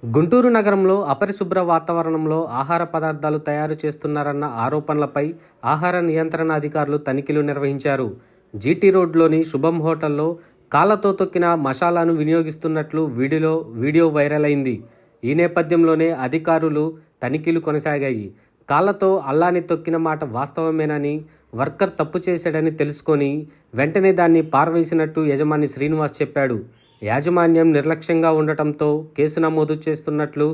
గుంటూరు నగరంలో అపరిశుభ్ర వాతావరణంలో ఆహార పదార్థాలు తయారు చేస్తున్నారన్న ఆరోపణలపై ఆహార నియంత్రణ అధికారులు తనిఖీలు నిర్వహించారు. జీటీ రోడ్లోని శుభం హోటల్లో కాళ్లతో తొక్కిన మసాలాను వినియోగిస్తున్నట్లు వీడియో వైరల్ అయింది. ఈ నేపథ్యంలోనే అధికారులు తనిఖీలు కొనసాగాయి. కాళ్లతో అల్లాని తొక్కిన మాట వాస్తవమేనని, వర్కర్ తప్పు చేశాడని తెలుసుకొని వెంటనే దాన్ని పారవేసినట్టు యజమాని శ్రీనివాస్ చెప్పాడు. యాజమాన్యం నిర్లక్ష్యంగా ఉండటంతో కేసు నమోదు చేస్తున్నట్లు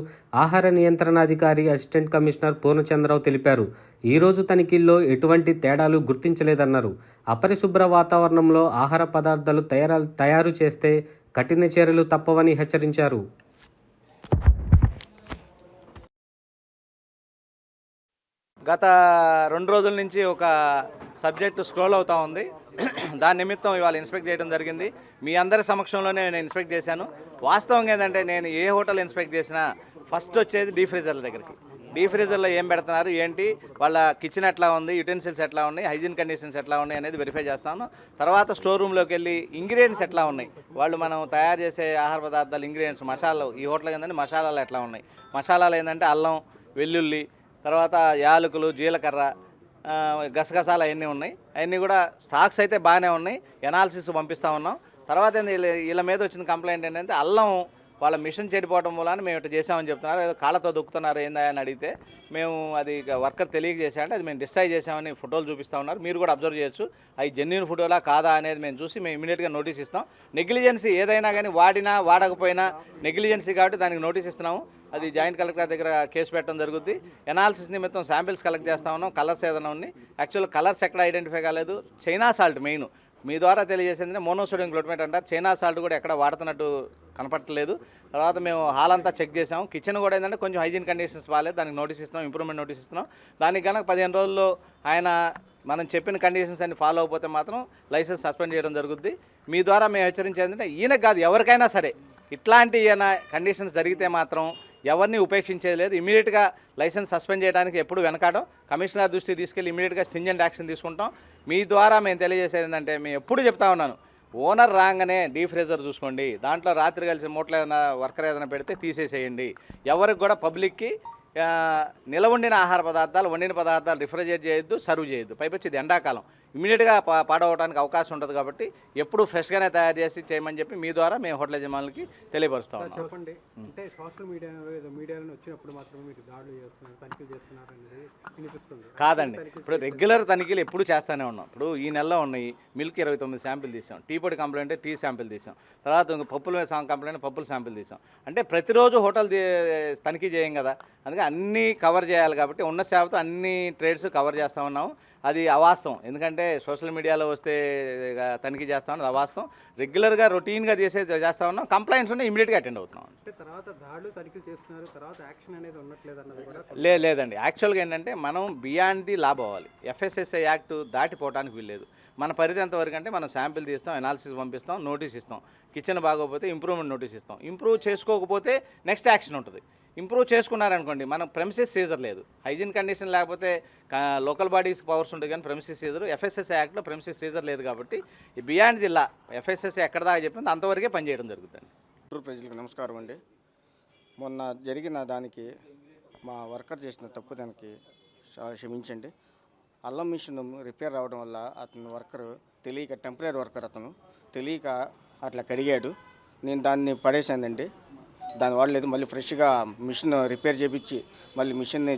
ఆహార నియంత్రణాధికారి అసిస్టెంట్ కమిషనర్ పూర్ణచంద్రరావు తెలిపారు. ఈరోజు తనిఖీల్లో ఎటువంటి తేడాలు గుర్తించలేదన్నారు. అపరిశుభ్ర వాతావరణంలో ఆహార పదార్థాలు తయారు చేస్తే కఠిన చర్యలు తప్పవని హెచ్చరించారు. గత 2 రోజుల నుంచి ఒక సబ్జెక్టు స్క్రోల్ అవుతూ ఉంది. దాని నిమిత్తం ఇవాళ ఇన్స్పెక్ట్ చేయడం జరిగింది. మీ అందరి సమక్షంలోనే నేను ఇన్స్పెక్ట్ చేశాను. వాస్తవంగా ఏంటంటే నేను ఏ హోటల్ ఇన్స్పెక్ట్ చేసినా ఫస్ట్ వచ్చేది డీ ఫ్రీజర్ల దగ్గరికి. డీ ఫ్రీజర్లో ఏం పెడుతున్నారు, ఏంటి, వాళ్ళ కిచెన్ ఎట్లా ఉంది, యుటెన్సిల్స్ ఎట్లా ఉన్నాయి, హైజీన్ కండిషన్స్ ఎట్లా ఉన్నాయి అనేది వెరిఫై చేస్తాను. తర్వాత స్టోర్ రూమ్లోకి వెళ్ళి ఇంగ్రీడియంట్స్ ఎట్లా ఉన్నాయి, వాళ్ళు మనం తయారు చేసే ఆహార పదార్థాలు ఇంగ్రీడియంట్స్ మసాలాలు, ఈ హోటల్ ఏంటంటే మసాలాలు ఎట్లా ఉన్నాయి, మసాలాలు ఏంటంటే అల్లం, వెల్లుల్లి, తర్వాత యాలకులు, జీలకర్ర, గసగసాలు అవన్నీ ఉన్నాయి. అవన్నీ కూడా స్టాక్స్ అయితే బాగానే ఉన్నాయి. ఎనాలిసిస్ పంపిస్తూ ఉన్నాం. తర్వాత వీళ్ళ మీద వచ్చిన కంప్లైంట్ ఏంటంటే అల్లం వాళ్ళ మిషన్ చెడిపోవడం మూలాన మేము ఇట్లా చేసామని చెప్తున్నారు. ఏదో కాళ్ళతో దొక్కుతున్నారు ఏందా అని అడిగితే మేము అది వర్కర్ తెలియజేసామంటే అది మేము డిస్ట్రాయ్ చేసామని ఫోటోలు చూపిస్తూ ఉన్నారు. మీరు కూడా అబ్జర్వ్ చేయొచ్చు. అవి జెన్యూన్ ఫోటోలా కాదా అనేది మేము చూసి మేము ఇమీడియట్గా నోటీస్ ఇస్తాం. నెగ్లిజెన్సీ ఏదైనా కానీ వాడినా వాడకపోయినా నెగ్లిజెన్సీ కాబట్టి దానికి నోటీస్ ఇస్తున్నాము. అది జాయింట్ కలెక్టర్ దగ్గర కేసు పెట్టడం జరుగుద్ది. ఎనాలిసిస్ నిమిత్తం శాంపిల్స్ కలెక్ట్ చేస్తూ ఉన్నాం. కలర్స్ ఏదైనా ఉన్నాయి. యాక్చువల్ కలర్స్ ఎక్కడ ఐడెంటిఫై కాలేదు. చైనా సాల్ట్ మెయిన్ మీ ద్వారా తెలియజేసింది మోనోసోడియం గ్లూటమేట్ అంటారు. చైనా సాల్ట్ కూడా ఎక్కడ వాడుతున్నట్టు కనపడలేదు. తర్వాత మేము హాల్ అంతా చెక్ చేసాం. కిచెన్ కూడా ఏంటంటే కొంచెం హైజీన్ కండిషన్స్ బాగాలేదు. దానికి నోటీస్ ఇస్తున్నాం, ఇంప్రూవ్మెంట్ నోటీస్ ఇస్తున్నాం. దానికి కనుక 15 రోజుల్లో ఆయన మనం చెప్పిన కండిషన్స్ అన్ని ఫాలో అయిపోతే మాత్రం లైసెన్స్ సస్పెండ్ చేయడం జరుగుద్ది. మీ ద్వారా మేము హెచ్చరించేది ఏంటంటే ఈయనకు కాదు, ఎవరికైనా సరే ఇట్లాంటి కండిషన్స్ జరిగితే మాత్రం ఎవరిని ఉపేక్షించేది లేదు. ఇమీడియట్గా లైసెన్స్ సస్పెండ్ చేయడానికి ఎప్పుడు వెనకాడం. కమిషనర్ దృష్టికి తీసుకెళ్ళి ఇమీడియట్గా స్ట్రింజెంట్ యాక్షన్ తీసుకుంటాం. మీ ద్వారా మేము తెలియజేసేది ఏంటంటే మేము ఎప్పుడు చెప్తా ఉన్నాను, ఓనర్ రాగానే డీ ఫ్రీజర్ చూసుకోండి, దాంట్లో రాత్రి కలిసి మూటలు ఏదైనా వర్కర్ ఏదైనా పెడితే తీసేసేయండి. ఎవరికి కూడా పబ్లిక్కి నిలవండిన ఆహార పదార్థాలు, వండిన పదార్థాలు రిఫ్రిజిరేట్ చేయొద్దు, సర్వ్ చేయొద్దు. పైపచ్చి ఇది ఎండాకాలం, ఇమీడియట్గా పాడవడానికి అవకాశం ఉంటుంది కాబట్టి ఎప్పుడు ఫ్రెష్గానే తయారు చేసి చేయమని చెప్పి మీ ద్వారా మేము హోటల్ యజమానులకి తెలియపరుస్తాం. చెప్పండి, అంటే సోషల్ మీడియాలో వచ్చినప్పుడు మాత్రమే మీరు దాడులు చేస్తున్నారు, తనిఖీలు చేస్తున్నారు అనేది వినిపిస్తుంది. కాదండి, ఇప్పుడు రెగ్యులర్ తనిఖీలు ఎప్పుడు చేస్తూనే ఉన్నాం. ఇప్పుడు ఈ నెలలో ఉన్నాయి మిల్క్ 29 శాంపిల్ తీసాం, టీ పొడి కంప్లైంట్ టీ శాంపిల్ తీసాం, తర్వాత పప్పుల కంప్లైంట్ పప్పుల శాంపిల్ తీసాం. అంటే ప్రతిరోజు హోటల్ తనిఖీ చేయం కదా, అందుకే అన్నీ కవర్ చేయాలి కాబట్టి ఉన్న సేవతో అన్ని ట్రేడ్స్ కవర్ చేస్తూ ఉన్నాము. అది అవాస్తవం. ఎందుకంటే సోషల్ మీడియాలో వస్తే తనిఖీ చేస్తా ఉన్నాం, అది అవాస్తవం. రెగ్యులర్గా రొటీన్గా చేస్తా ఉన్నాం. కంప్లైంట్స్ ఉన్నాయి, ఇమీడియట్గా అటెండ్ అవుతున్నాం. అంటే తర్వాత దాడులు తనిఖీ చేస్తున్నారు, తర్వాత యాక్షన్ అనేది ఉండట్లేదు అన్నది కూడా లేదండి. యాక్చువల్గా ఏంటంటే మనం బియాండ్ ది లా పోవాలి. ఎఫ్ఎస్ఎస్ఐ యాక్ట్ దాటిపోవడానికి వీల్లేదు. మన పరిధి ఎంతవరకు అంటే మనం శాంపిల్ తీస్తాం, ఎనాలిసిస్ పంపిస్తాం, నోటీస్ ఇస్తాం. కిచెన్ బాగోకపోతే ఇంప్రూవ్మెంట్ నోటీస్ ఇస్తాం. ఇంప్రూవ్ చేసుకోకపోతే నెక్స్ట్ యాక్షన్ ఉంటుంది. ఇంప్రూవ్ చేసుకున్నారనుకోండి, మనం ప్రెమిసెస్ సీజర్ లేదు. హైజీన్ కండిషన్ లేకపోతే లోకల్ బాడీస్ పవర్స్ ఉంటుంది, కానీ ప్రెమిసెస్ సీజర్ ఎఫ్ఎస్ఎస్ఐ యాక్ట్లో ప్రెమిసెస్ సీజర్ లేదు కాబట్టి బియాండ్ ది లా ఎఫ్ఎస్ఎస్ఐ ఎక్కడ దాకా చెప్పింది అంతవరకే పనిచేయడం జరుగుతుంది. గుంటూరు ప్రజలకు నమస్కారం అండి. మొన్న జరిగిన దానికి మా వర్కర్ చేసిన తప్పు దానికి క్షమించండి. అల్లం మిషన్ రిపేర్ రావడం వల్ల అతను వర్కరు తెలియక, టెంపరీ వర్కర్ అతను తెలియక అట్లా కడిగాడు. నేను దాన్ని పడేసానండి. దాని వాడలేదు, మళ్ళీ ఫ్రెష్గా మిషన్ రిపేర్ చేయించి మళ్ళీ మిషన్ని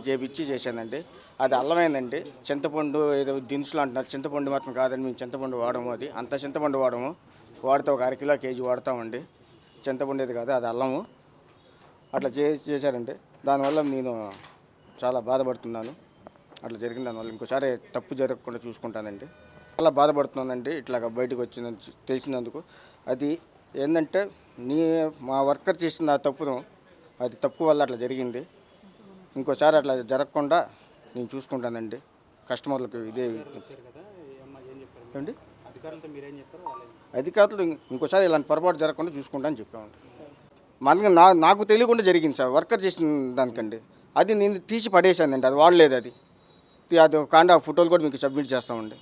చేశానండి. అది అల్లమైందండి. చింతపండు ఏదో దినుసులు అంటున్నారు, చింతపండు మాత్రం కాదండి, మేము చింతపండు వాడము. అది అంత చింతపండు వాడితే ఒక 1/2 కిలో కేజీ వాడతామండి. చింతపండు ఏది కాదు, అది అల్లము. అట్లా చేశారండి. దానివల్ల నేను చాలా బాధపడుతున్నాను. అట్లా జరిగిన దానివల్ల ఇంకోసారి తప్పు జరగకుండా చూసుకుంటానండి. చాలా బాధపడుతున్నానండి ఇట్లాగా బయటకు వచ్చిందని తెలిసినందుకు. అది ఏంటంటే మా వర్కర్ చేసిన తప్పును, అది తప్పు వల్ల అట్లా జరిగింది. ఇంకోసారి అట్లా జరగకుండా నేను చూసుకుంటానండి. కస్టమర్లకు ఇదే అండి, అధికారులు ఇంకోసారి ఇలాంటి పొరపాటు జరగకుండా చూసుకుంటానని చెప్పామండి. మనకి నాకు తెలియకుండా జరిగింది సార్, వర్కర్ చేసిన దానికండి. అది నేను తీసి పడేశానండి, అది వాడలేదు. అది కాండా ఫోటోలు కూడా మీకు సబ్మిట్ చేస్తామండి.